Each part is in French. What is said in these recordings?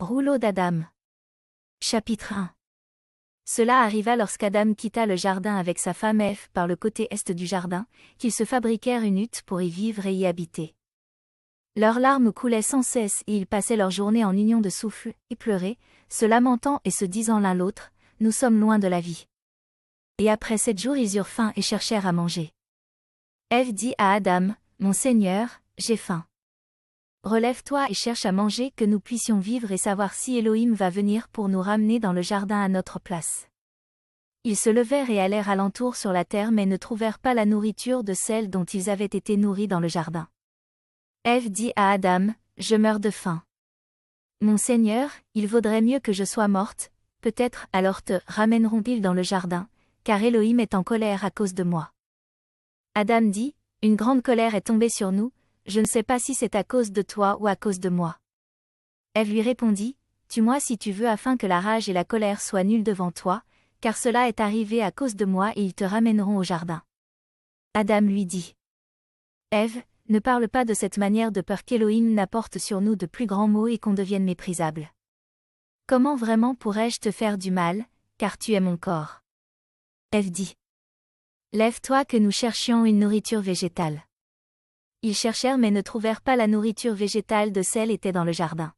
Rouleau d'Adam. Chapitre 1. Cela arriva lorsqu'Adam quitta le jardin avec sa femme Ève par le côté est du jardin, qu'ils se fabriquèrent une hutte pour y vivre et y habiter. Leurs larmes coulaient sans cesse et ils passaient leur journée en union de souffle, et pleuraient, se lamentant et se disant l'un l'autre, « Nous sommes loin de la vie. » Et après 7 jours ils eurent faim et cherchèrent à manger. Ève dit à Adam, « Mon Seigneur, j'ai faim. Relève-toi et cherche à manger que nous puissions vivre et savoir si Elohim va venir pour nous ramener dans le jardin à notre place. » Ils se levèrent et allèrent alentour sur la terre mais ne trouvèrent pas la nourriture de celle dont ils avaient été nourris dans le jardin. Ève dit à Adam, « Je meurs de faim. Mon Seigneur, il vaudrait mieux que je sois morte, peut-être alors te ramèneront-ils dans le jardin, car Elohim est en colère à cause de moi. » Adam dit, « Une grande colère est tombée sur nous, je ne sais pas si c'est à cause de toi ou à cause de moi. » Ève lui répondit, « Tue-moi si tu veux afin que la rage et la colère soient nulles devant toi, car cela est arrivé à cause de moi et ils te ramèneront au jardin. » Adam lui dit, « Ève, ne parle pas de cette manière de peur qu'Elohim n'apporte sur nous de plus grands maux et qu'on devienne méprisable. Comment vraiment pourrais-je te faire du mal, car tu es mon corps? » Ève dit, « Lève-toi que nous cherchions une nourriture végétale. » Ils cherchèrent mais ne trouvèrent pas la nourriture végétale de celle était dans le jardin.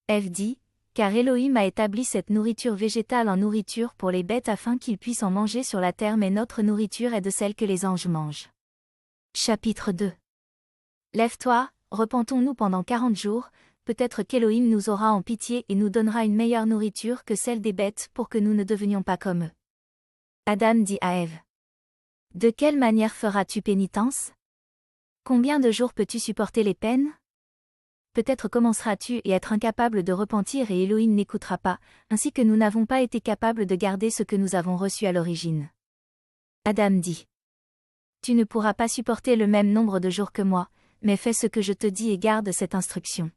Ève dit, « Car Elohim a établi cette nourriture végétale en nourriture pour les bêtes afin qu'ils puissent en manger sur la terre mais notre nourriture est de celle que les anges mangent. » Chapitre 2. Lève-toi, repentons-nous pendant 40 jours, peut-être qu'Elohim nous aura en pitié et nous donnera une meilleure nourriture que celle des bêtes pour que nous ne devenions pas comme eux. Adam dit à Ève, « De quelle manière feras-tu pénitence? Combien de jours peux-tu supporter les peines? Peut-être commenceras-tu et être incapable de repentir et Elohim n'écoutera pas, ainsi que nous n'avons pas été capables de garder ce que nous avons reçu à l'origine. » Adam dit, « Tu ne pourras pas supporter le même nombre de jours que moi, mais fais ce que je te dis et garde cette instruction. »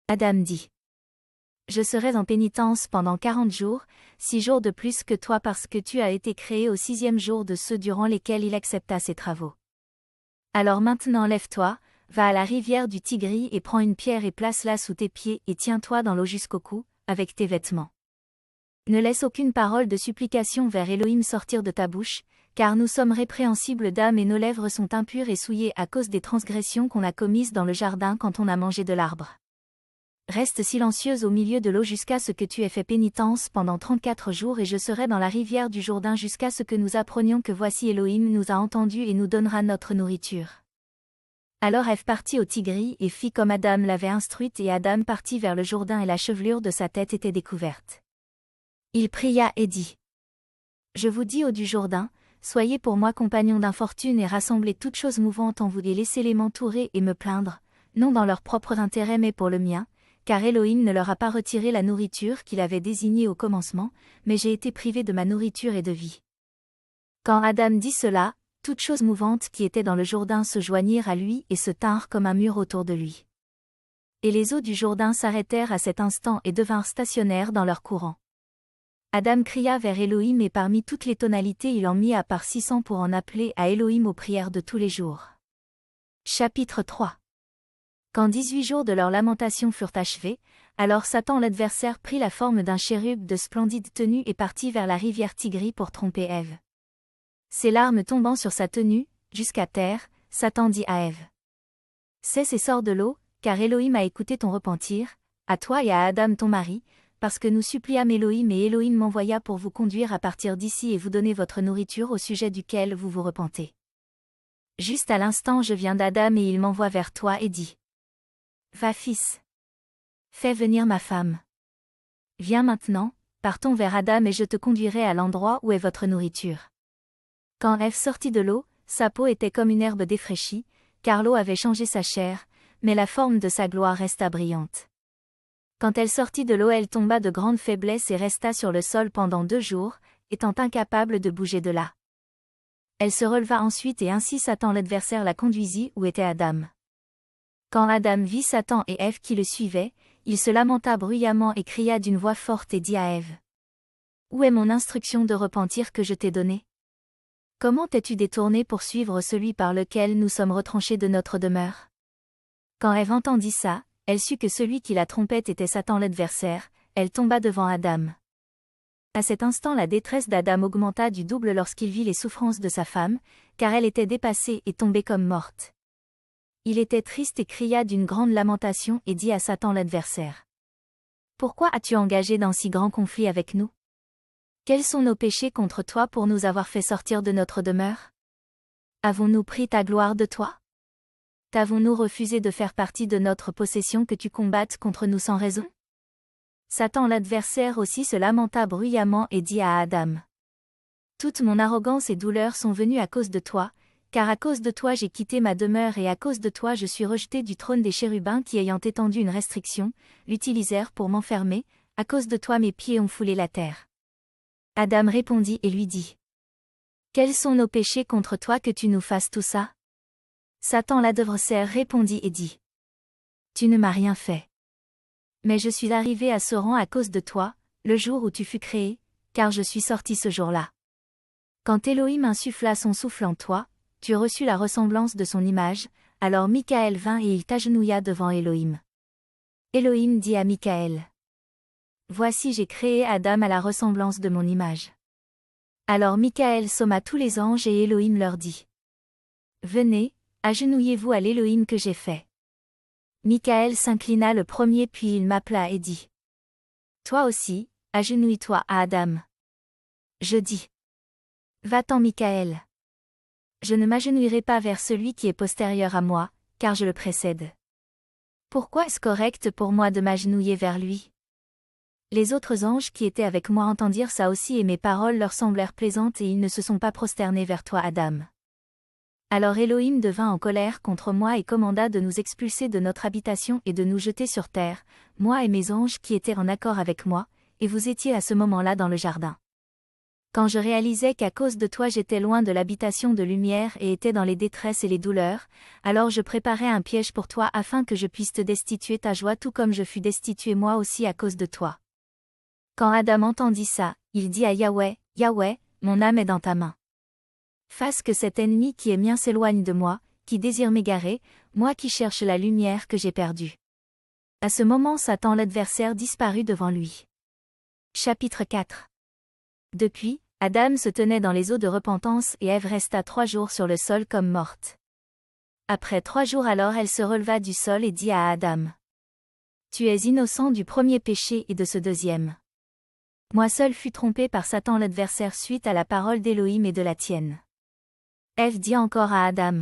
Adam dit, « Je serai en pénitence pendant 40 jours, 6 jours de plus que toi parce que tu as été créé au 6e jour de ceux durant lesquels il accepta ses travaux. Alors maintenant lève-toi, va à la rivière du Tigris et prends une pierre et place-la sous tes pieds et tiens-toi dans l'eau jusqu'au cou, avec tes vêtements. Ne laisse aucune parole de supplication vers Elohim sortir de ta bouche, car nous sommes répréhensibles d'âme et nos lèvres sont impures et souillées à cause des transgressions qu'on a commises dans le jardin quand on a mangé de l'arbre. Reste silencieuse au milieu de l'eau jusqu'à ce que tu aies fait pénitence pendant 34 jours et je serai dans la rivière du Jourdain jusqu'à ce que nous apprenions que voici Elohim nous a entendus et nous donnera notre nourriture. » Alors Ève partit au Tigris et fit comme Adam l'avait instruite et Adam partit vers le Jourdain et la chevelure de sa tête était découverte. Il pria et dit, « Je vous dis eaux du Jourdain, soyez pour moi compagnons d'infortune et rassemblez toutes choses mouvantes en vous et laissez-les m'entourer et me plaindre, non dans leur propre intérêt mais pour le mien, car Elohim ne leur a pas retiré la nourriture qu'il avait désignée au commencement, mais j'ai été privé de ma nourriture et de vie. » Quand Adam dit cela, toutes choses mouvantes qui étaient dans le Jourdain se joignirent à lui et se tinrent comme un mur autour de lui. Et les eaux du Jourdain s'arrêtèrent à cet instant et devinrent stationnaires dans leur courant. Adam cria vers Elohim et parmi toutes les tonalités il en mit à part 600 pour en appeler à Elohim aux prières de tous les jours. Chapitre 3. Quand 18 jours de leur lamentation furent achevés, alors Satan l'adversaire prit la forme d'un chérub de splendide tenue et partit vers la rivière Tigris pour tromper Ève. Ses larmes tombant sur sa tenue, jusqu'à terre, Satan dit à Ève, « Cesse et sors de l'eau, car Elohim a écouté ton repentir, à toi et à Adam ton mari, parce que nous suppliâmes Elohim et Elohim m'envoya pour vous conduire à partir d'ici et vous donner votre nourriture au sujet duquel vous vous repentez. Juste à l'instant je viens d'Adam et il m'envoie vers toi et dit, « Va fils. Fais venir ma femme. Viens maintenant, partons vers Adam et je te conduirai à l'endroit où est votre nourriture. » Quand Ève sortit de l'eau, sa peau était comme une herbe défraîchie, car l'eau avait changé sa chair, mais la forme de sa gloire resta brillante. Quand elle sortit de l'eau elle tomba de grande faiblesse et resta sur le sol pendant 2 jours, étant incapable de bouger de là. Elle se releva ensuite et ainsi Satan l'adversaire la conduisit où était Adam. Quand Adam vit Satan et Ève qui le suivaient, il se lamenta bruyamment et cria d'une voix forte et dit à Ève, « Où est mon instruction de repentir que je t'ai donnée? Comment t'es-tu détournée pour suivre celui par lequel nous sommes retranchés de notre demeure? » Quand Ève entendit ça, elle sut que celui qui la trompait était Satan l'adversaire, elle tomba devant Adam. À cet instant la détresse d'Adam augmenta du double lorsqu'il vit les souffrances de sa femme, car elle était dépassée et tombée comme morte. Il était triste et cria d'une grande lamentation et dit à Satan l'adversaire: Pourquoi as-tu engagé dans si grand conflit avec nous? Quels sont nos péchés contre toi pour nous avoir fait sortir de notre demeure? Avons-nous pris ta gloire de toi? T'avons-nous refusé de faire partie de notre possession que tu combattes contre nous sans raison? Satan l'adversaire aussi se lamenta bruyamment et dit à Adam: Toute mon arrogance et douleur sont venues à cause de toi, car à cause de toi j'ai quitté ma demeure et à cause de toi je suis rejeté du trône des chérubins qui ayant étendu une restriction, l'utilisèrent pour m'enfermer, à cause de toi mes pieds ont foulé la terre. Adam répondit et lui dit: Quels sont nos péchés contre toi que tu nous fasses tout ça? Satan l'adversaire répondit et dit: Tu ne m'as rien fait. Mais je suis arrivé à ce rang à cause de toi, le jour où tu fus créé, car je suis sorti ce jour-là. Quand Elohim insuffla son souffle en toi, tu reçus la ressemblance de son image, alors Michaël vint et il t'agenouilla devant Elohim. Elohim dit à Michaël: Voici j'ai créé Adam à la ressemblance de mon image. Alors Michaël somma tous les anges et Elohim leur dit: Venez, agenouillez-vous à l'Elohim que j'ai fait. Michaël s'inclina le premier puis il m'appela et dit: Toi aussi, agenouille-toi à Adam. Je dis: Va-t'en Michaël. Je ne m'agenouillerai pas vers celui qui est postérieur à moi, car je le précède. Pourquoi est-ce correct pour moi de m'agenouiller vers lui? Les autres anges qui étaient avec moi entendirent ça aussi et mes paroles leur semblèrent plaisantes et ils ne se sont pas prosternés vers toi Adam. Alors Elohim devint en colère contre moi et commanda de nous expulser de notre habitation et de nous jeter sur terre, moi et mes anges qui étaient en accord avec moi, et vous étiez à ce moment-là dans le jardin. Quand je réalisais qu'à cause de toi j'étais loin de l'habitation de lumière et étais dans les détresses et les douleurs, alors je préparais un piège pour toi afin que je puisse te destituer ta joie tout comme je fus destitué moi aussi à cause de toi. Quand Adam entendit ça, il dit à Yahweh: Yahweh, mon âme est dans ta main. Fasse que cet ennemi qui est mien s'éloigne de moi, qui désire m'égarer, moi qui cherche la lumière que j'ai perdue. À ce moment Satan l'adversaire disparut devant lui. Chapitre 4. Depuis, Adam se tenait dans les eaux de repentance et Ève resta 3 jours sur le sol comme morte. Après 3 jours alors elle se releva du sol et dit à Adam: Tu es innocent du premier péché et de ce deuxième. Moi seul fus trompé par Satan l'adversaire suite à la parole d'Élohim et de la tienne. Ève dit encore à Adam: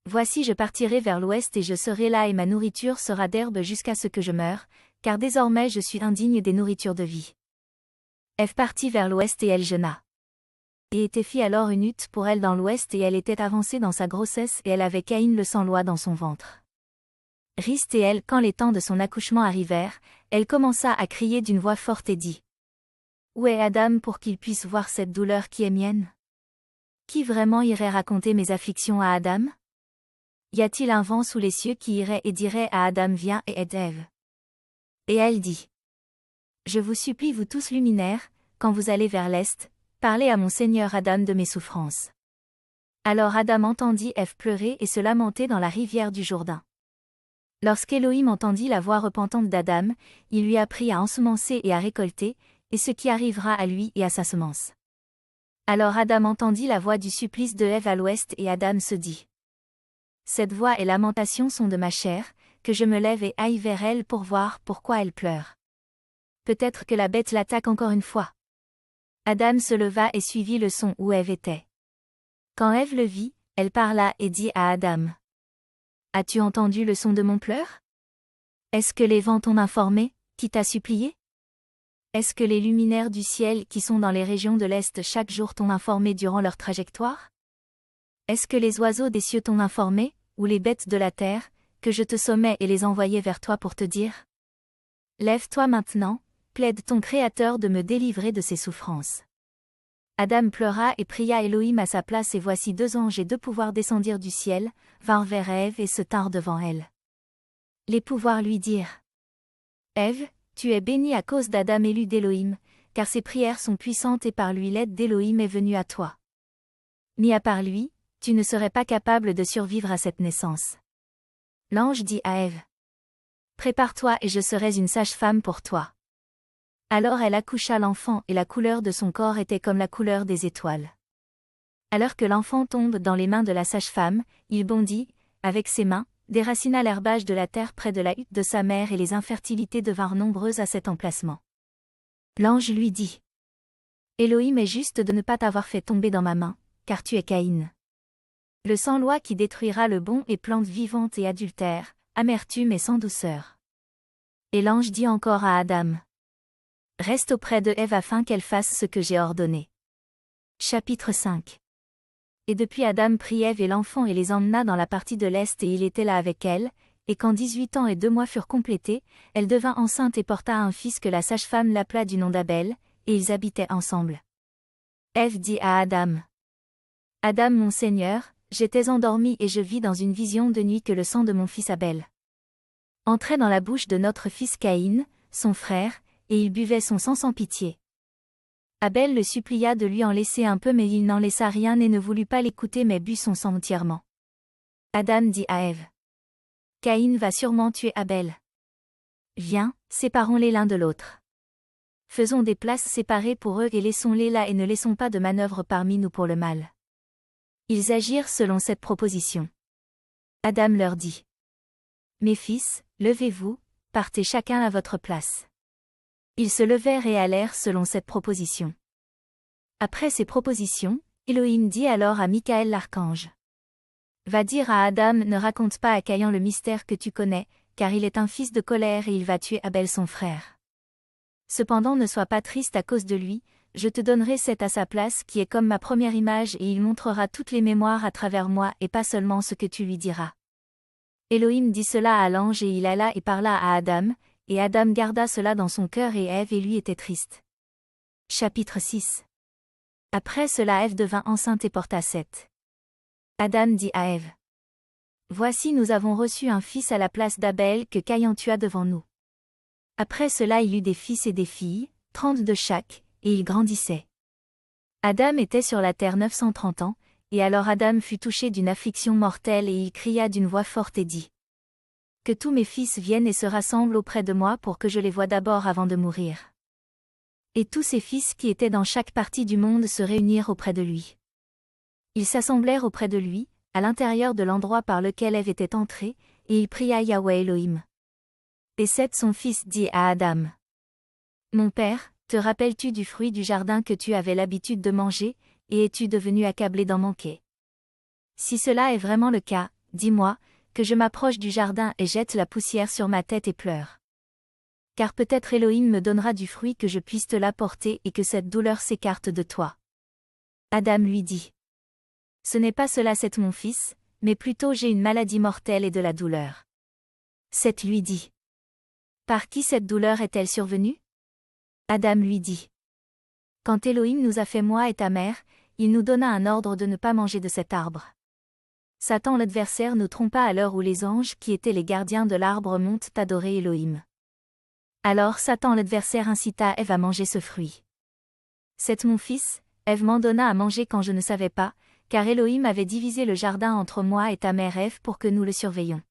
Voici je partirai vers l'ouest et je serai là et ma nourriture sera d'herbe jusqu'à ce que je meure, car désormais je suis indigne des nourritures de vie. Ève partit vers l'ouest et elle jeûna. Et était fit alors une hutte pour elle dans l'ouest et elle était avancée dans sa grossesse et elle avait Caïn le sans-loi dans son ventre. Riste et elle, quand les temps de son accouchement arrivèrent, elle commença à crier d'une voix forte et dit: Où est Adam pour qu'il puisse voir cette douleur qui est mienne? Qui vraiment irait raconter mes afflictions à Adam? Y a-t-il un vent sous les cieux qui irait et dirait à Adam: Viens et aide Ève? Et elle dit: Je vous supplie vous tous luminaires, quand vous allez vers l'est, parlez à mon Seigneur Adam de mes souffrances. Alors Adam entendit Ève pleurer et se lamenter dans la rivière du Jourdain. Lorsqu'Élohim entendit la voix repentante d'Adam, il lui apprit à ensemencer et à récolter, et ce qui arrivera à lui et à sa semence. Alors Adam entendit la voix du supplice de Ève à l'ouest et Adam se dit: Cette voix et lamentation sont de ma chair, que je me lève et aille vers elle pour voir pourquoi elle pleure. Peut-être que la bête l'attaque encore une fois. Adam se leva et suivit le son où Ève était. Quand Ève le vit, elle parla et dit à Adam: As-tu entendu le son de mon pleur? Est-ce que les vents t'ont informé, qui t'a supplié? Est-ce que les luminaires du ciel qui sont dans les régions de l'Est chaque jour t'ont informé durant leur trajectoire? Est-ce que les oiseaux des cieux t'ont informé, ou les bêtes de la terre, que je te sommais et les envoyais vers toi pour te dire: Lève-toi maintenant, plaide ton Créateur de me délivrer de ces souffrances. Adam pleura et pria Elohim à sa place et voici 2 anges et 2 pouvoirs descendirent du ciel, vinrent vers Ève et se tinrent devant elle. Les pouvoirs lui dirent: Ève, tu es bénie à cause d'Adam élu d'Élohim, car ses prières sont puissantes et par lui l'aide d'Élohim est venue à toi. Mis à part lui, tu ne serais pas capable de survivre à cette naissance. L'ange dit à Ève: Prépare-toi et je serai une sage-femme pour toi. Alors elle accoucha l'enfant et la couleur de son corps était comme la couleur des étoiles. Alors que l'enfant tombe dans les mains de la sage-femme, il bondit, avec ses mains, déracina l'herbage de la terre près de la hutte de sa mère et les infertilités devinrent nombreuses à cet emplacement. L'ange lui dit: Elohim est juste de ne pas t'avoir fait tomber dans ma main, car tu es Caïn. Le sans-loi qui détruira le bon et plante vivante et adultère, amertume et sans douceur. Et l'ange dit encore à Adam: Reste auprès de Ève afin qu'elle fasse ce que j'ai ordonné. Chapitre 5. Et depuis Adam prit Ève et l'enfant et les emmena dans la partie de l'Est et il était là avec elle, et quand 18 ans et 2 mois furent complétés, elle devint enceinte et porta un fils que la sage-femme l'appela du nom d'Abel, et ils habitaient ensemble. Ève dit à Adam: Adam mon Seigneur, j'étais endormie et je vis dans une vision de nuit que le sang de mon fils Abel entrait dans la bouche de notre fils Caïn, son frère, et il buvait son sang sans pitié. Abel le supplia de lui en laisser un peu mais il n'en laissa rien et ne voulut pas l'écouter mais but son sang entièrement. Adam dit à Ève: Caïn va sûrement tuer Abel. Viens, séparons-les l'un de l'autre. Faisons des places séparées pour eux et laissons-les là et ne laissons pas de manœuvre parmi nous pour le mal. Ils agirent selon cette proposition. Adam leur dit: Mes fils, levez-vous, partez chacun à votre place. Ils se levèrent et allèrent selon cette proposition. Après ces propositions, Elohim dit alors à Michaël l'archange: Va dire à Adam, ne raconte pas à Caïn le mystère que tu connais, car il est un fils de colère et il va tuer Abel son frère. Cependant ne sois pas triste à cause de lui, je te donnerai Seth à sa place qui est comme ma première image et il montrera toutes les mémoires à travers moi et pas seulement ce que tu lui diras. Elohim dit cela à l'ange et il alla et parla à Adam, et Adam garda cela dans son cœur et Ève et lui était triste. Chapitre 6. Après cela Ève devint enceinte et porta Seth. Adam dit à Ève: Voici nous avons reçu un fils à la place d'Abel que Caïn tua devant nous. Après cela il eut des fils et des filles, 30 de chaque, et ils grandissaient. Adam était sur la terre 930 ans, et alors Adam fut touché d'une affliction mortelle et il cria d'une voix forte et dit: Que tous mes fils viennent et se rassemblent auprès de moi pour que je les voie d'abord avant de mourir. Et tous ses fils qui étaient dans chaque partie du monde se réunirent auprès de lui. Ils s'assemblèrent auprès de lui, à l'intérieur de l'endroit par lequel Ève était entrée, et il pria Yahweh Elohim. Et Seth son fils dit à Adam: Mon père, te rappelles-tu du fruit du jardin que tu avais l'habitude de manger, et es-tu devenu accablé d'en manquer? Si cela est vraiment le cas, dis-moi, que je m'approche du jardin et jette la poussière sur ma tête et pleure. Car peut-être Elohim me donnera du fruit que je puisse te l'apporter et que cette douleur s'écarte de toi. Adam lui dit: Ce n'est pas cela Seth mon fils, mais plutôt j'ai une maladie mortelle et de la douleur. Seth lui dit: Par qui cette douleur est-elle survenue? Adam lui dit: Quand Elohim nous a fait moi et ta mère, il nous donna un ordre de ne pas manger de cet arbre. Satan l'adversaire nous trompa à l'heure où les anges qui étaient les gardiens de l'arbre montent adorer Elohim. Alors Satan l'adversaire incita Ève à manger ce fruit. Seth mon fils, Ève m'en donna à manger quand je ne savais pas, car Elohim avait divisé le jardin entre moi et ta mère Ève pour que nous le surveillions.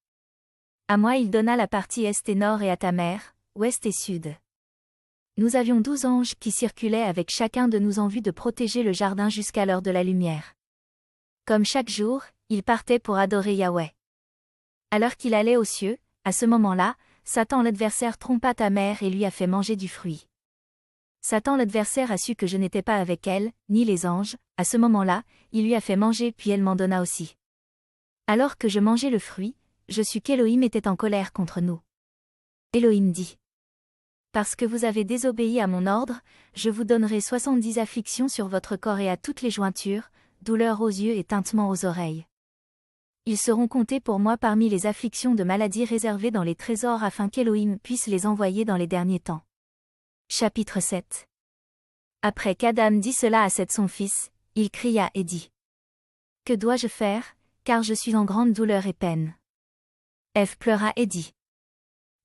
À moi il donna la partie est et nord et à ta mère, ouest et sud. Nous avions 12 anges qui circulaient avec chacun de nous en vue de protéger le jardin jusqu'à l'heure de la lumière. Comme chaque jour, ils partaient pour adorer Yahweh. À l'heure qu'il allait aux cieux, à ce moment-là, Satan l'adversaire trompa ta mère et lui a fait manger du fruit. Satan l'adversaire a su que je n'étais pas avec elle, ni les anges, à ce moment-là, il lui a fait manger puis elle m'en donna aussi. Alors que je mangeais le fruit, je sus qu'Elohim était en colère contre nous. Elohim dit: Parce que vous avez désobéi à mon ordre, je vous donnerai 70 afflictions sur votre corps et à toutes les jointures, douleur aux yeux et tintement aux oreilles. Ils seront comptés pour moi parmi les afflictions de maladie réservées dans les trésors afin qu'Elohim puisse les envoyer dans les derniers temps. Chapitre 7. Après qu'Adam dit cela à Seth son fils, il cria et dit: Que dois-je faire, car je suis en grande douleur et peine. Ève pleura et dit: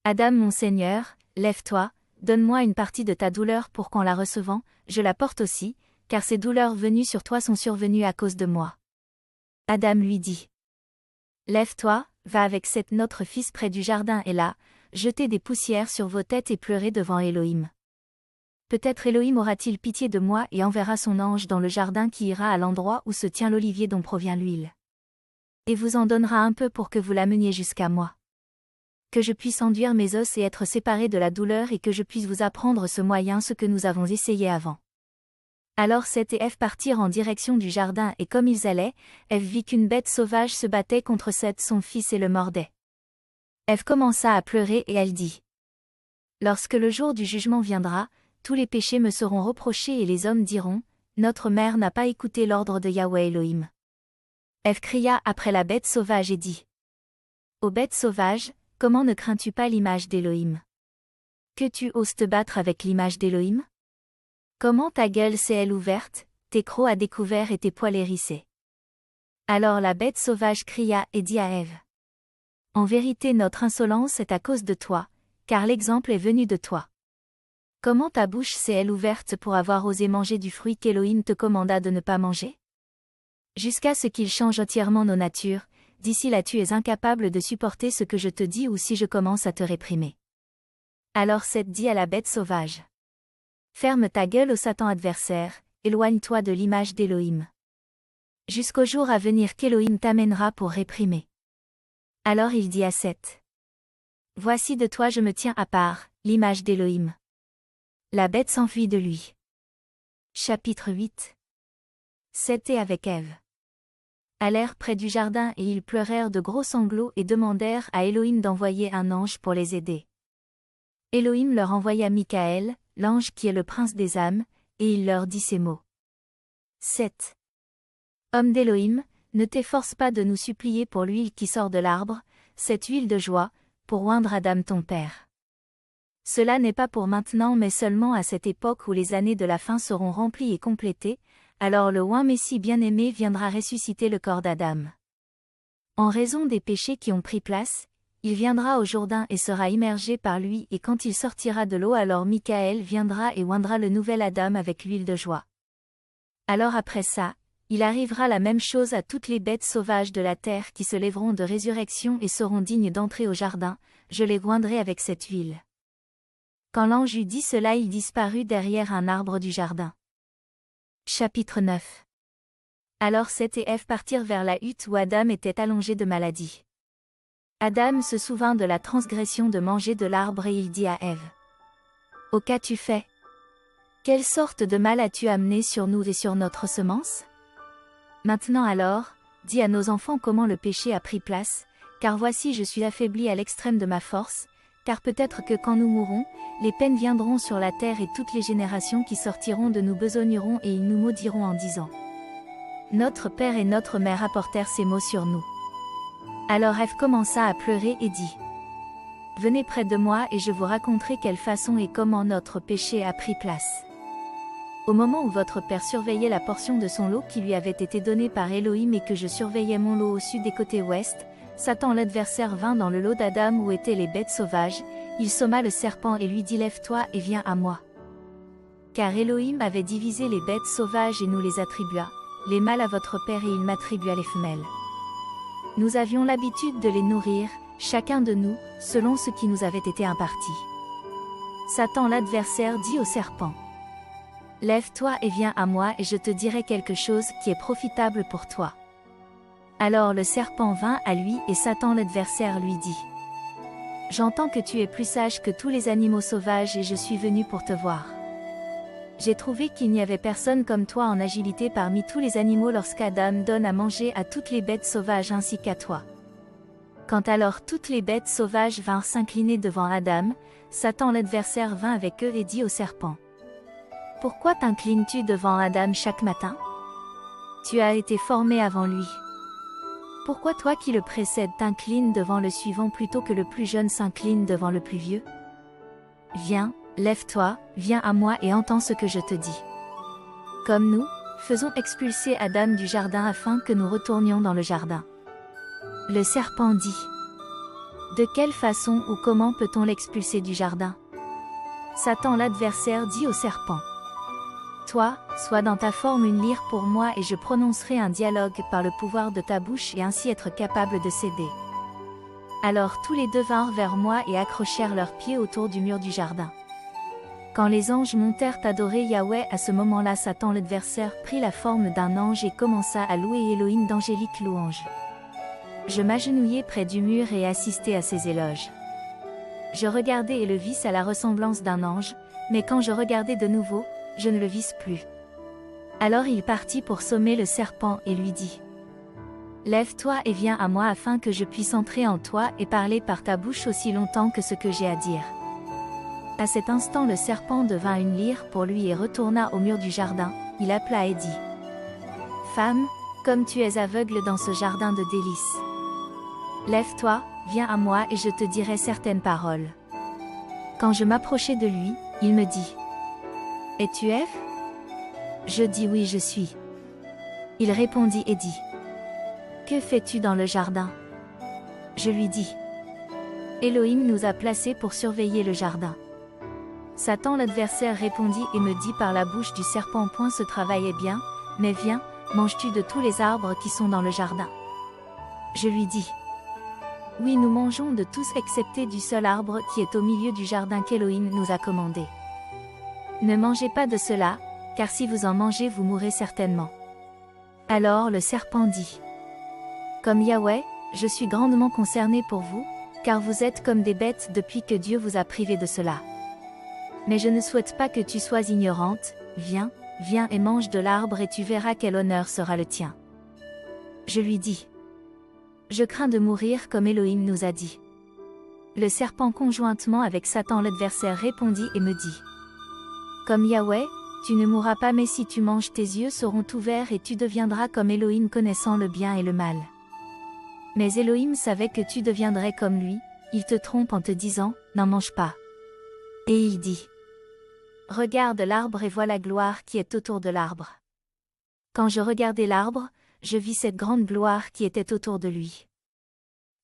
Adam mon Seigneur, lève-toi, donne-moi une partie de ta douleur pour qu'en la recevant, je la porte aussi, car ces douleurs venues sur toi sont survenues à cause de moi. Adam lui dit: Lève-toi, va avec Seth notre fils près du jardin et là, jetez des poussières sur vos têtes et pleurez devant Elohim. Peut-être Elohim aura-t-il pitié de moi et enverra son ange dans le jardin qui ira à l'endroit où se tient l'olivier dont provient l'huile. Et vous en donnera un peu pour que vous l'ameniez jusqu'à moi. Que je puisse enduire mes os et être séparé de la douleur et que je puisse vous apprendre ce moyen, ce que nous avons essayé avant. Alors Seth et Ève partirent en direction du jardin et comme ils allaient, Ève vit qu'une bête sauvage se battait contre Seth son fils et le mordait. Ève commença à pleurer et elle dit : Lorsque le jour du jugement viendra, tous les péchés me seront reprochés et les hommes diront : Notre mère n'a pas écouté l'ordre de Yahweh Elohim. Ève cria après la bête sauvage et dit : Ô bête sauvage, comment ne crains-tu pas l'image d'Elohim ? Que tu oses te battre avec l'image d'Elohim ? Comment ta gueule s'est-elle ouverte, tes crocs à découvert et tes poils hérissés ? Alors la bête sauvage cria et dit à Ève : En vérité notre insolence est à cause de toi, car l'exemple est venu de toi. Comment ta bouche s'est-elle ouverte pour avoir osé manger du fruit qu'Elohim te commanda de ne pas manger ? Jusqu'à ce qu'il change entièrement nos natures, d'ici là tu es incapable de supporter ce que je te dis ou si je commence à te réprimer. Alors Seth dit à la bête sauvage : Ferme ta gueule au Satan adversaire, éloigne-toi de l'image d'Elohim. Jusqu'au jour à venir qu'Elohim t'amènera pour réprimer. Alors il dit à Seth : Voici de toi je me tiens à part, l'image d'Elohim. La bête s'enfuit de lui. Chapitre 8. Seth et avec Ève allèrent près du jardin et ils pleurèrent de gros sanglots et demandèrent à Elohim d'envoyer un ange pour les aider. Elohim leur envoya Michaël, l'ange qui est le prince des âmes, et il leur dit ces mots. Seth. Homme d'Elohim, ne t'efforce pas de nous supplier pour l'huile qui sort de l'arbre, cette huile de joie, pour oindre Adam ton père. Cela n'est pas pour maintenant mais seulement à cette époque où les années de la fin seront remplies et complétées, alors le oint Messie bien-aimé viendra ressusciter le corps d'Adam. En raison des péchés qui ont pris place, il viendra au Jourdain et sera immergé par lui et quand il sortira de l'eau alors Michaël viendra et oindra le nouvel Adam avec l'huile de joie. Alors après ça, il arrivera la même chose à toutes les bêtes sauvages de la terre qui se lèveront de résurrection et seront dignes d'entrer au jardin, je les oindrai avec cette huile. Quand l'ange eut dit cela il disparut derrière un arbre du jardin. Chapitre 9. Alors Seth et Ève partirent vers la hutte où Adam était allongé de maladie. Adam se souvint de la transgression de manger de l'arbre et il dit à Ève : Ô qu'as-tu fait ? Quelle sorte de mal as-tu amené sur nous et sur notre semence ? Maintenant alors, dis à nos enfants comment le péché a pris place, car voici je suis affaibli à l'extrême de ma force, car peut-être que quand nous mourrons, les peines viendront sur la terre et toutes les générations qui sortiront de nous besogneront et ils nous maudiront en disant : Notre père et notre mère apportèrent ces mots sur nous. Alors Ève commença à pleurer et dit : Venez près de moi et je vous raconterai quelle façon et comment notre péché a pris place. Au moment où votre père surveillait la portion de son lot qui lui avait été donnée par Elohim et que je surveillais mon lot au sud et côté ouest, Satan l'adversaire vint dans le lot d'Adam où étaient les bêtes sauvages, il somma le serpent et lui dit : Lève-toi et viens à moi. Car Elohim avait divisé les bêtes sauvages et nous les attribua, les mâles à votre père et il m'attribua les femelles. Nous avions l'habitude de les nourrir, chacun de nous, selon ce qui nous avait été imparti. Satan l'adversaire dit au serpent : Lève-toi et viens à moi et je te dirai quelque chose qui est profitable pour toi. Alors le serpent vint à lui et Satan l'adversaire lui dit : J'entends que tu es plus sage que tous les animaux sauvages et je suis venu pour te voir. J'ai trouvé qu'il n'y avait personne comme toi en agilité parmi tous les animaux lorsqu'Adam donne à manger à toutes les bêtes sauvages ainsi qu'à toi. Quand alors toutes les bêtes sauvages vinrent s'incliner devant Adam, Satan l'adversaire vint avec eux et dit au serpent : Pourquoi t'inclines-tu devant Adam chaque matin ? Tu as été formé avant lui. Pourquoi toi qui le précèdes t'inclines devant le suivant plutôt que le plus jeune s'incline devant le plus vieux ? Viens, lève-toi, viens à moi et entends ce que je te dis. Comme nous, faisons expulser Adam du jardin afin que nous retournions dans le jardin. Le serpent dit : De quelle façon ou comment peut-on l'expulser du jardin ? Satan l'adversaire dit au serpent : Toi, sois dans ta forme une lyre pour moi et je prononcerai un dialogue par le pouvoir de ta bouche et ainsi être capable de céder. Alors tous les deux vinrent vers moi et accrochèrent leurs pieds autour du mur du jardin. Quand les anges montèrent adorer Yahweh, à ce moment-là Satan l'adversaire prit la forme d'un ange et commença à louer Elohim d'angéliques louanges. Je m'agenouillai près du mur et assistai à ses éloges. Je regardai et le vis à la ressemblance d'un ange, mais quand je regardai de nouveau, je ne le vis plus. Alors il partit pour sommer le serpent et lui dit : Lève-toi et viens à moi afin que je puisse entrer en toi et parler par ta bouche aussi longtemps que ce que j'ai à dire. À cet instant le serpent devint une lyre pour lui et retourna au mur du jardin, il appela et dit : Femme, comme tu es aveugle dans ce jardin de délices. Lève-toi, viens à moi et je te dirai certaines paroles. Quand je m'approchai de lui, il me dit : Es-tu Ève ? Je dis oui, je suis. Il répondit et dit : Que fais-tu dans le jardin ? Je lui dis : Elohim nous a placés pour surveiller le jardin. Satan l'adversaire répondit et me dit par la bouche du serpent : Point ce travail est bien, mais viens, manges-tu de tous les arbres qui sont dans le jardin ? Je lui dis : Oui, nous mangeons de tous excepté du seul arbre qui est au milieu du jardin qu'Elohim nous a commandé. Ne mangez pas de cela, car si vous en mangez vous mourrez certainement. Alors le serpent dit : Comme Yahweh, je suis grandement concerné pour vous, car vous êtes comme des bêtes depuis que Dieu vous a privé de cela. Mais je ne souhaite pas que tu sois ignorante, viens et mange de l'arbre et tu verras quel honneur sera le tien. Je lui dis : Je crains de mourir comme Elohim nous a dit. Le serpent conjointement avec Satan l'adversaire répondit et me dit : Comme Yahweh, tu ne mourras pas, mais si tu manges tes yeux seront ouverts et tu deviendras comme Elohim connaissant le bien et le mal. Mais Elohim savait que tu deviendrais comme lui, il te trompe en te disant : N'en mange pas. Et il dit : Regarde l'arbre et vois la gloire qui est autour de l'arbre. Quand je regardai l'arbre, je vis cette grande gloire qui était autour de lui.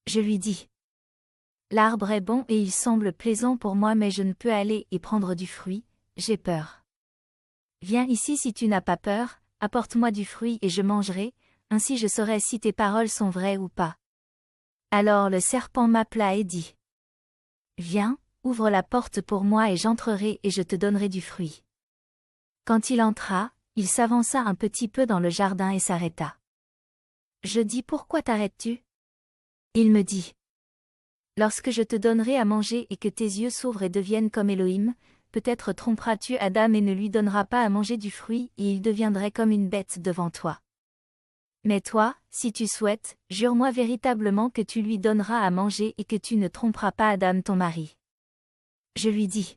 Je lui dis : L'arbre est bon et il semble plaisant pour moi, mais je ne peux aller y prendre du fruit, j'ai peur. Viens ici si tu n'as pas peur, apporte-moi du fruit et je mangerai, ainsi je saurai si tes paroles sont vraies ou pas. Alors le serpent m'appela et dit : Viens, ouvre la porte pour moi et j'entrerai et je te donnerai du fruit. Quand il entra, il s'avança un petit peu dans le jardin et s'arrêta. Je dis : Pourquoi t'arrêtes-tu ? Il me dit : Lorsque je te donnerai à manger et que tes yeux s'ouvrent et deviennent comme Elohim, peut-être tromperas-tu Adam et ne lui donneras pas à manger du fruit et il deviendrait comme une bête devant toi. Mais toi, si tu souhaites, jure-moi véritablement que tu lui donneras à manger et que tu ne tromperas pas Adam ton mari. Je lui dis :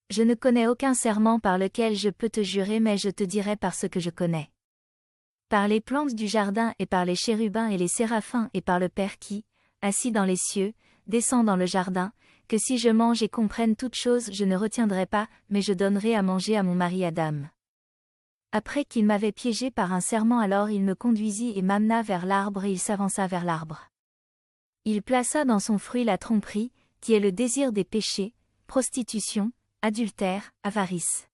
Je ne connais aucun serment par lequel je peux te jurer, mais je te dirai par ce que je connais. Par les plantes du jardin et par les chérubins et les séraphins et par le Père qui, assis dans les cieux, descend dans le jardin, que si je mange et comprenne toutes choses je ne retiendrai pas, mais je donnerai à manger à mon mari Adam. Après qu'il m'avait piégé par un serment, alors il me conduisit et m'amena vers l'arbre et il s'avança vers l'arbre. Il plaça dans son fruit la tromperie, qui est le désir des péchés, prostitution, adultère, avarice.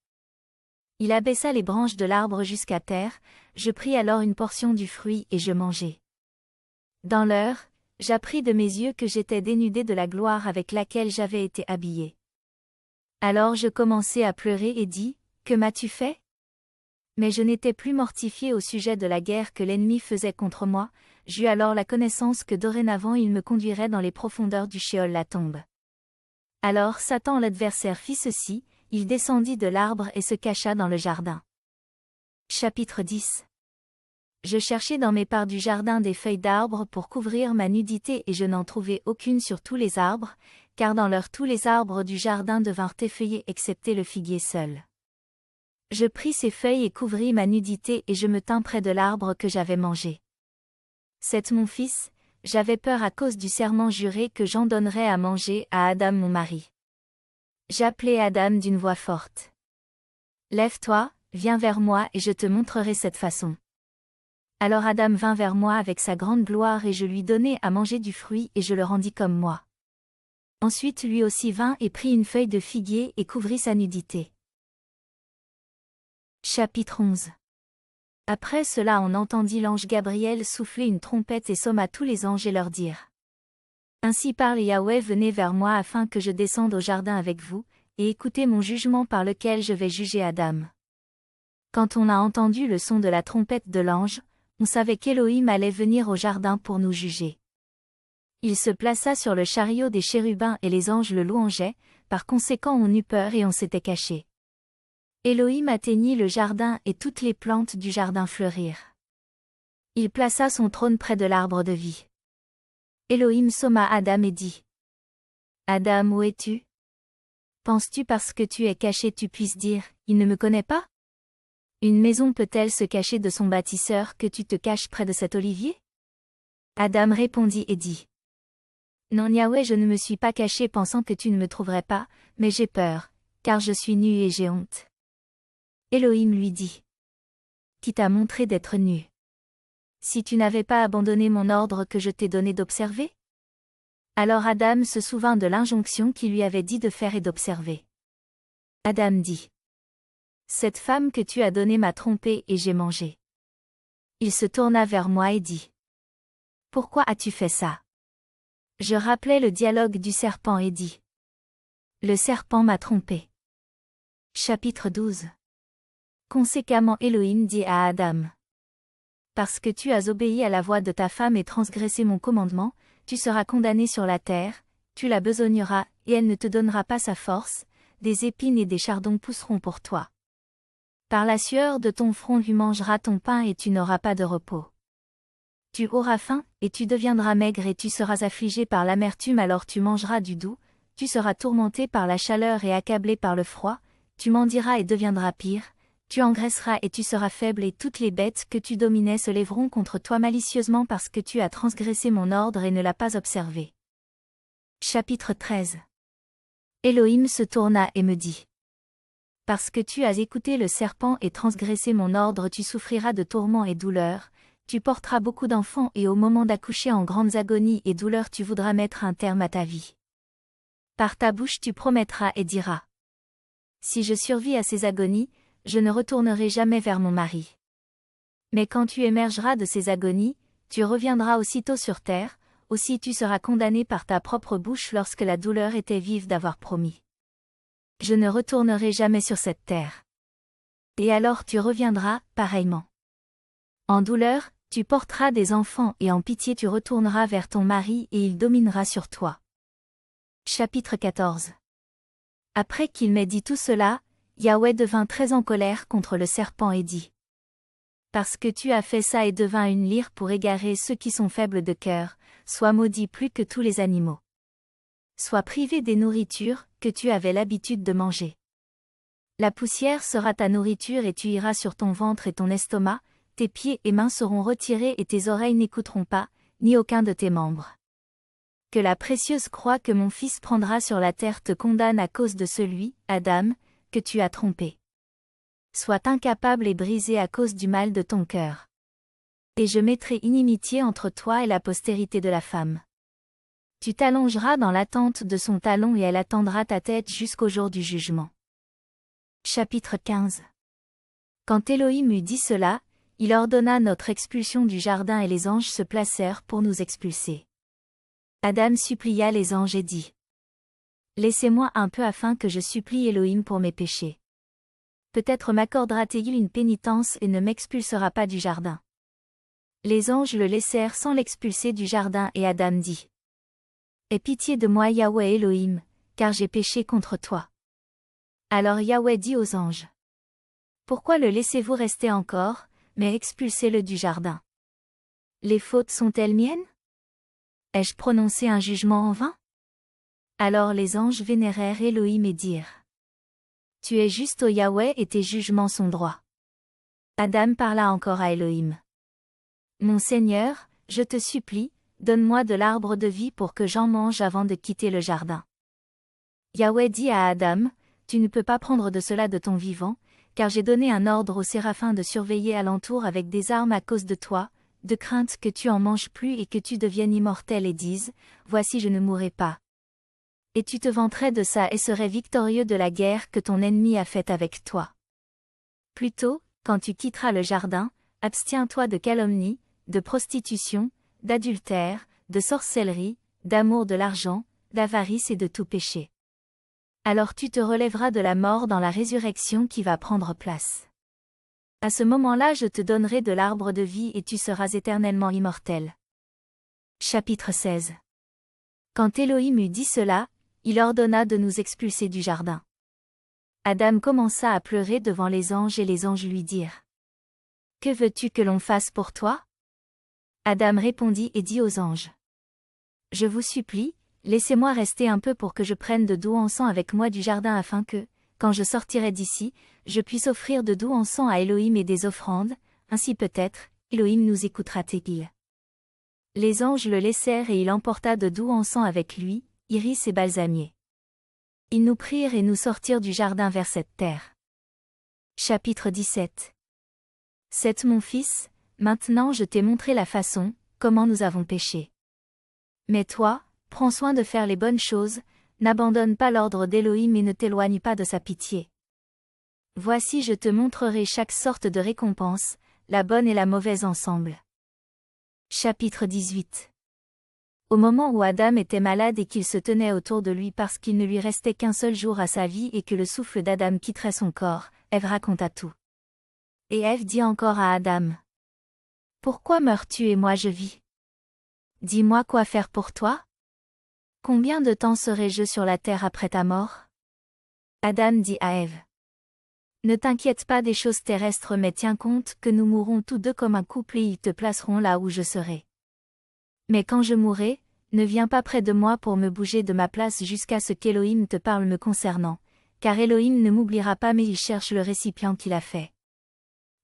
Il abaissa les branches de l'arbre jusqu'à terre, je pris alors une portion du fruit et je mangeai. Dans l'heure, j'appris de mes yeux que j'étais dénudé de la gloire avec laquelle j'avais été habillé. Alors je commençai à pleurer et dis : Que m'as-tu fait ? Mais je n'étais plus mortifié au sujet de la guerre que l'ennemi faisait contre moi, j'eus alors la connaissance que dorénavant il me conduirait dans les profondeurs du Sheol, la tombe. Alors Satan l'adversaire fit ceci, il descendit de l'arbre et se cacha dans le jardin. Chapitre 10. Je cherchai dans mes parts du jardin des feuilles d'arbres pour couvrir ma nudité et je n'en trouvai aucune sur tous les arbres, car dans l'heure tous les arbres du jardin devinrent effeuillés excepté le figuier seul. Je pris ces feuilles et couvris ma nudité et je me tins près de l'arbre que j'avais mangé. C'est mon fils, j'avais peur à cause du serment juré que j'en donnerais à manger à Adam mon mari. J'appelai Adam d'une voix forte. Lève-toi, viens vers moi et je te montrerai cette façon. Alors Adam vint vers moi avec sa grande gloire et je lui donnai à manger du fruit et je le rendis comme moi. Ensuite lui aussi vint et prit une feuille de figuier et couvrit sa nudité. Chapitre 11. Après cela on entendit l'ange Gabriel souffler une trompette et somma tous les anges et leur dire : Ainsi parle Yahweh, venez vers moi afin que je descende au jardin avec vous, et écoutez mon jugement par lequel je vais juger Adam. Quand on a entendu le son de la trompette de l'ange, on savait qu'Élohim allait venir au jardin pour nous juger. Il se plaça sur le chariot des chérubins et les anges le louangeaient, par conséquent on eut peur et on s'était caché. Élohim atteignit le jardin et toutes les plantes du jardin fleurirent. Il plaça son trône près de l'arbre de vie. Élohim somma Adam et dit : Adam, où es-tu ? Penses-tu parce que tu es caché tu puisses dire : il ne me connaît pas ? Une maison peut-elle se cacher de son bâtisseur que tu te caches près de cet olivier ? Adam répondit et dit : Non Yahweh, je ne me suis pas caché pensant que tu ne me trouverais pas, mais j'ai peur, car je suis nu et j'ai honte. Élohim lui dit : Qui t'a montré d'être nu ? Si tu n'avais pas abandonné mon ordre que je t'ai donné d'observer ? Alors Adam se souvint de l'injonction qu'il lui avait dit de faire et d'observer. Adam dit : Cette femme que tu as donnée m'a trompé et j'ai mangé. Il se tourna vers moi et dit : Pourquoi as-tu fait ça ? Je rappelai le dialogue du serpent et dit : Le serpent m'a trompé. Chapitre 12. Conséquemment Élohim dit à Adam : Parce que tu as obéi à la voix de ta femme et transgressé mon commandement, tu seras condamné sur la terre, tu la besogneras, et elle ne te donnera pas sa force, des épines et des chardons pousseront pour toi. Par la sueur de ton front tu mangeras ton pain et tu n'auras pas de repos. Tu auras faim, et tu deviendras maigre et tu seras affligé par l'amertume alors tu mangeras du doux, tu seras tourmenté par la chaleur et accablé par le froid, tu mendiras et deviendras pire, tu engraisseras et tu seras faible et toutes les bêtes que tu dominais se lèveront contre toi malicieusement parce que tu as transgressé mon ordre et ne l'as pas observé. Chapitre 13. Élohim se tourna et me dit : Parce que tu as écouté le serpent et transgressé mon ordre tu souffriras de tourments et douleurs, tu porteras beaucoup d'enfants et au moment d'accoucher en grandes agonies et douleurs tu voudras mettre un terme à ta vie. Par ta bouche tu promettras et diras : Si je survis à ces agonies, je ne retournerai jamais vers mon mari. Mais quand tu émergeras de ces agonies, tu reviendras aussitôt sur terre, aussi tu seras condamné par ta propre bouche lorsque la douleur était vive d'avoir promis. Je ne retournerai jamais sur cette terre. Et alors tu reviendras, pareillement. En douleur, tu porteras des enfants et en pitié tu retourneras vers ton mari et il dominera sur toi. Chapitre 14. Après qu'il m'ait dit tout cela, Yahweh devint très en colère contre le serpent et dit : Parce que tu as fait ça et devint une lyre pour égarer ceux qui sont faibles de cœur, sois maudit plus que tous les animaux. Sois privé des nourritures que tu avais l'habitude de manger. La poussière sera ta nourriture et tu iras sur ton ventre et ton estomac, tes pieds et mains seront retirés et tes oreilles n'écouteront pas, ni aucun de tes membres. Que la précieuse croix que mon fils prendra sur la terre te condamne à cause de celui, Adam, que tu as trompé. Sois incapable et brisé à cause du mal de ton cœur. Et je mettrai inimitié entre toi et la postérité de la femme. Tu t'allongeras dans l'attente de son talon et elle attendra ta tête jusqu'au jour du jugement. Chapitre 15. Quand Élohim eut dit cela, il ordonna notre expulsion du jardin et les anges se placèrent pour nous expulser. Adam supplia les anges et dit : Laissez-moi un peu afin que je supplie Élohim pour mes péchés. Peut-être m'accordera-t-il une pénitence et ne m'expulsera pas du jardin. Les anges le laissèrent sans l'expulser du jardin et Adam dit : Aie pitié de moi Yahweh Élohim, car j'ai péché contre toi. Alors Yahweh dit aux anges : Pourquoi le laissez-vous rester encore, mais expulsez-le du jardin. Les fautes sont-elles miennes ? Ai-je prononcé un jugement en vain ? Alors les anges vénérèrent Élohim et dirent : Tu es juste ô Yahweh et tes jugements sont droits. Adam parla encore à Élohim : Mon Seigneur, je te supplie, donne-moi de l'arbre de vie pour que j'en mange avant de quitter le jardin. Yahweh dit à Adam : Tu ne peux pas prendre de cela de ton vivant, car j'ai donné un ordre aux séraphins de surveiller alentour avec des armes à cause de toi, de crainte que tu en manges plus et que tu deviennes immortel et dises : Voici je ne mourrai pas. Et tu te vanterais de ça et serais victorieux de la guerre que ton ennemi a faite avec toi. Plutôt, quand tu quitteras le jardin, abstiens-toi de calomnie, de prostitution, d'adultère, de sorcellerie, d'amour de l'argent, d'avarice et de tout péché. Alors tu te relèveras de la mort dans la résurrection qui va prendre place. À ce moment-là je te donnerai de l'arbre de vie et tu seras éternellement immortel. Chapitre 16. Quand Elohim eut dit cela, il ordonna de nous expulser du jardin. Adam commença à pleurer devant les anges et les anges lui dirent: Que veux-tu que l'on fasse pour toi? Adam répondit et dit aux anges: Je vous supplie, laissez-moi rester un peu pour que je prenne de doux encens avec moi du jardin afin que, quand je sortirai d'ici, je puisse offrir de doux encens à Elohim et des offrandes, ainsi peut-être, Elohim nous écoutera-t-il. Les anges le laissèrent et il emporta de doux encens avec lui, iris et balsamier. Ils nous prirent et nous sortirent du jardin vers cette terre. Chapitre 17. C'est mon fils, maintenant je t'ai montré la façon, comment nous avons péché. Mais toi, prends soin de faire les bonnes choses, n'abandonne pas l'ordre d'Elohim et ne t'éloigne pas de sa pitié. Voici je te montrerai chaque sorte de récompense, la bonne et la mauvaise ensemble. Chapitre 18. Au moment où Adam était malade et qu'il se tenait autour de lui parce qu'il ne lui restait qu'un seul jour à sa vie et que le souffle d'Adam quitterait son corps, Ève raconta tout. Et Ève dit encore à Adam: Pourquoi meurs-tu et moi je vis? Dis-moi quoi faire pour toi? Combien de temps serai-je sur la terre après ta mort? Adam dit à Ève: Ne t'inquiète pas des choses terrestres mais tiens compte que nous mourrons tous deux comme un couple et ils te placeront là où je serai. Mais quand je mourrai, ne viens pas près de moi pour me bouger de ma place jusqu'à ce qu'Elohim te parle me concernant, car Elohim ne m'oubliera pas mais il cherche le récipient qu'il a fait.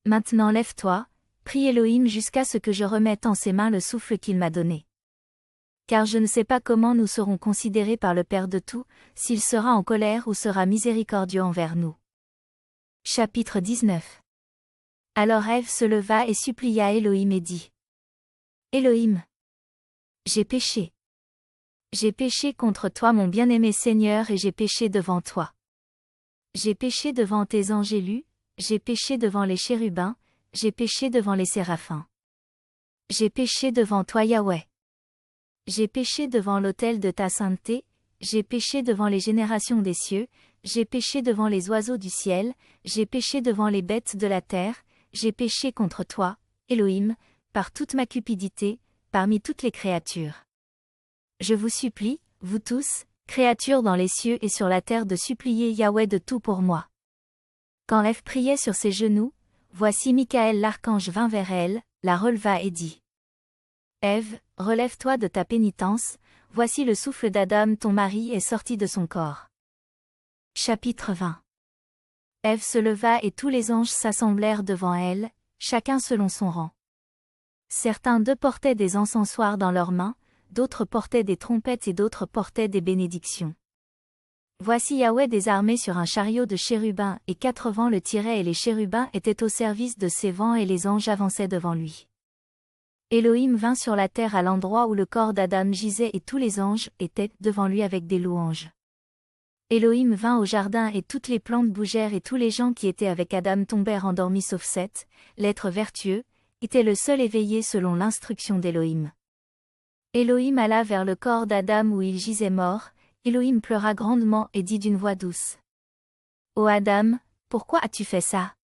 Maintenant lève-toi, prie Elohim jusqu'à ce que je remette en ses mains le souffle qu'il m'a donné. Car je ne sais pas comment nous serons considérés par le Père de tout, s'il sera en colère ou sera miséricordieux envers nous. Chapitre 19. Alors Ève se leva et supplia Elohim et dit: Elohim, j'ai péché. J'ai péché contre toi mon bien-aimé Seigneur et j'ai péché devant toi. J'ai péché devant tes anges élus, j'ai péché devant les chérubins, j'ai péché devant les séraphins. J'ai péché devant toi Yahweh. J'ai péché devant l'autel de ta sainteté, j'ai péché devant les générations des cieux, j'ai péché devant les oiseaux du ciel, j'ai péché devant les bêtes de la terre, j'ai péché contre toi, Elohim, par toute ma cupidité, parmi toutes les créatures. Je vous supplie, vous tous, créatures dans les cieux et sur la terre de supplier Yahweh de tout pour moi. Quand Ève priait sur ses genoux, voici Michaël l'archange vint vers elle, la releva et dit: Ève, relève-toi de ta pénitence, voici le souffle d'Adam ton mari est sorti de son corps. Chapitre 20. Ève se leva et tous les anges s'assemblèrent devant elle, chacun selon son rang. Certains d'eux portaient des encensoirs dans leurs mains, d'autres portaient des trompettes et d'autres portaient des bénédictions. Voici Yahweh des armées sur un chariot de chérubins et 4 vents le tiraient et les chérubins étaient au service de ces vents et les anges avançaient devant lui. Elohim vint sur la terre à l'endroit où le corps d'Adam gisait et tous les anges étaient devant lui avec des louanges. Elohim vint au jardin et toutes les plantes bougèrent et tous les gens qui étaient avec Adam tombèrent endormis sauf Seth, l'être vertueux, était le seul éveillé selon l'instruction d'Elohim. Elohim alla vers le corps d'Adam où il gisait mort, Elohim pleura grandement et dit d'une voix douce: Ô Adam, pourquoi as-tu fait ça?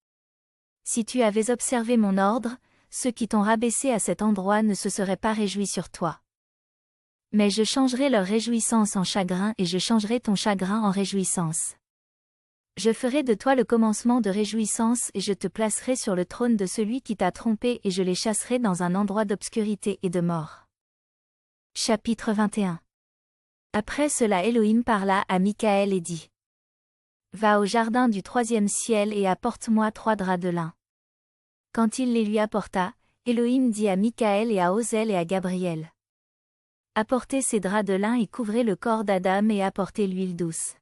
Si tu avais observé mon ordre, ceux qui t'ont rabaissé à cet endroit ne se seraient pas réjouis sur toi. Mais je changerai leur réjouissance en chagrin et je changerai ton chagrin en réjouissance. Je ferai de toi le commencement de réjouissance et je te placerai sur le trône de celui qui t'a trompé et je les chasserai dans un endroit d'obscurité et de mort. Chapitre 21. Après cela Elohim parla à Michaël et dit: Va au jardin du 3e ciel et apporte-moi 3 draps de lin. Quand il les lui apporta, Elohim dit à Michaël et à Ozel et à Gabriel: Apportez ces draps de lin et couvrez le corps d'Adam et apportez l'huile douce.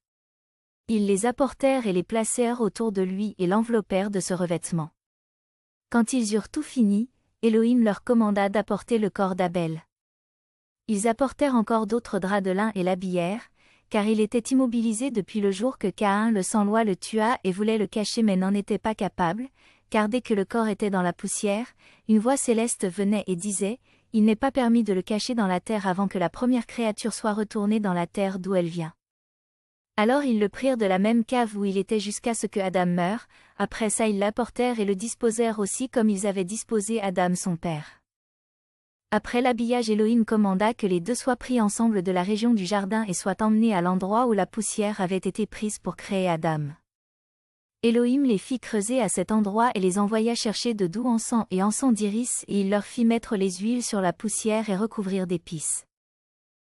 Ils les apportèrent et les placèrent autour de lui et l'enveloppèrent de ce revêtement. Quand ils eurent tout fini, Elohim leur commanda d'apporter le corps d'Abel. Ils apportèrent encore d'autres draps de lin et l'habillèrent, car il était immobilisé depuis le jour que Caïn le sans-loi le tua et voulait le cacher mais n'en était pas capable, car dès que le corps était dans la poussière, une voix céleste venait et disait: il n'est pas permis de le cacher dans la terre avant que la première créature soit retournée dans la terre d'où elle vient. Alors ils le prirent de la même cave où il était jusqu'à ce que Adam meure, après ça ils l'apportèrent et le disposèrent aussi comme ils avaient disposé Adam son père. Après l'habillage, Elohim commanda que les deux soient pris ensemble de la région du jardin et soient emmenés à l'endroit où la poussière avait été prise pour créer Adam. Elohim les fit creuser à cet endroit et les envoya chercher de doux encens et encens d'iris et il leur fit mettre les huiles sur la poussière et recouvrir d'épices.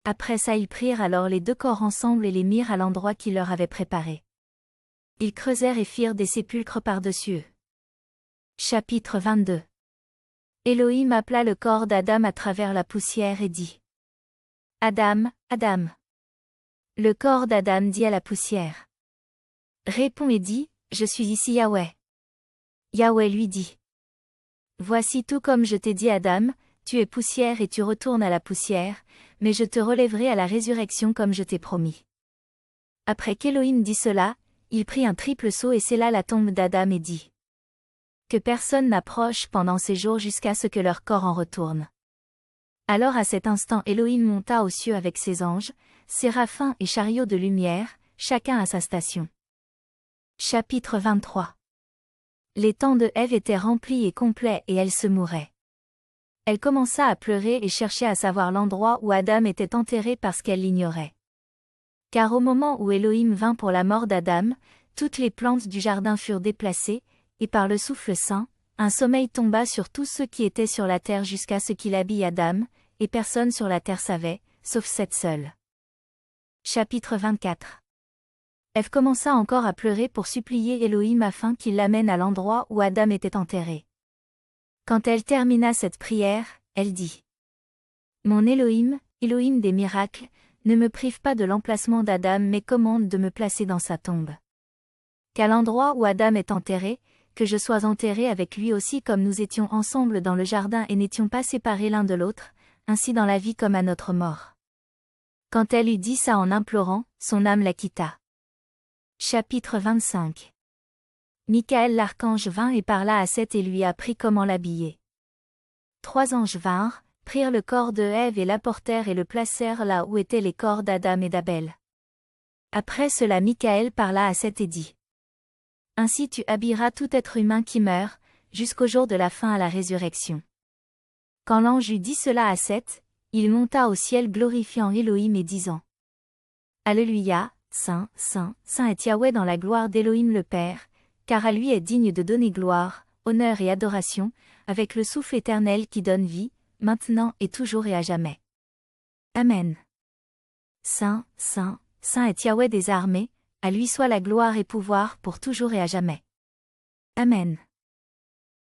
Après ça ils prirent alors les deux corps ensemble et les mirent à l'endroit qu'il leur avait préparé. Ils creusèrent et firent des sépulcres par-dessus eux. Chapitre 22. Elohim appela le corps d'Adam à travers la poussière et dit: Adam, Adam. Le corps d'Adam dit à la poussière: Réponds et dit: Je suis ici Yahweh. Yahweh lui dit: Voici tout comme je t'ai dit Adam, tu es poussière et tu retournes à la poussière, mais je te relèverai à la résurrection comme je t'ai promis. Après qu'Elohim dit cela, il prit un triple seau et scella la tombe d'Adam et dit: Que personne n'approche pendant ces jours jusqu'à ce que leur corps en retourne. Alors à cet instant Elohim monta aux cieux avec ses anges, séraphins et chariots de lumière, chacun à sa station. Chapitre 23. Les temps de Ève étaient remplis et complets et elle se mourait. Elle commença à pleurer et cherchait à savoir l'endroit où Adam était enterré parce qu'elle l'ignorait. Car au moment où Elohim vint pour la mort d'Adam, toutes les plantes du jardin furent déplacées, et par le souffle saint, un sommeil tomba sur tous ceux qui étaient sur la terre jusqu'à ce qu'il habille Adam, et personne sur la terre savait, sauf cette seule. Chapitre 24. Ève commença encore à pleurer pour supplier Elohim afin qu'il l'amène à l'endroit où Adam était enterré. Quand elle termina cette prière, elle dit: Mon Elohim, Elohim des miracles, ne me prive pas de l'emplacement d'Adam mais commande de me placer dans sa tombe. Qu'à l'endroit où Adam est enterré, que je sois enterré avec lui aussi comme nous étions ensemble dans le jardin et n'étions pas séparés l'un de l'autre, ainsi dans la vie comme à notre mort. Quand elle eut dit ça en implorant, son âme la quitta. Chapitre 25. Michaël l'archange vint et parla à Seth et lui apprit comment l'habiller. 3 anges vinrent, prirent le corps de Ève et l'apportèrent et le placèrent là où étaient les corps d'Adam et d'Abel. Après cela Michaël parla à Seth et dit: Ainsi tu habilleras tout être humain qui meurt, jusqu'au jour de la fin à la résurrection. Quand l'ange eut dit cela à Seth, il monta au ciel glorifiant Elohim et disant: Alléluia, Saint, Saint, Saint est Yahweh dans la gloire d'Elohim le Père, car à lui est digne de donner gloire, honneur et adoration, avec le souffle éternel qui donne vie, maintenant et toujours et à jamais. Amen. Saint, Saint, Saint est Yahweh des armées, à lui soit la gloire et pouvoir pour toujours et à jamais. Amen.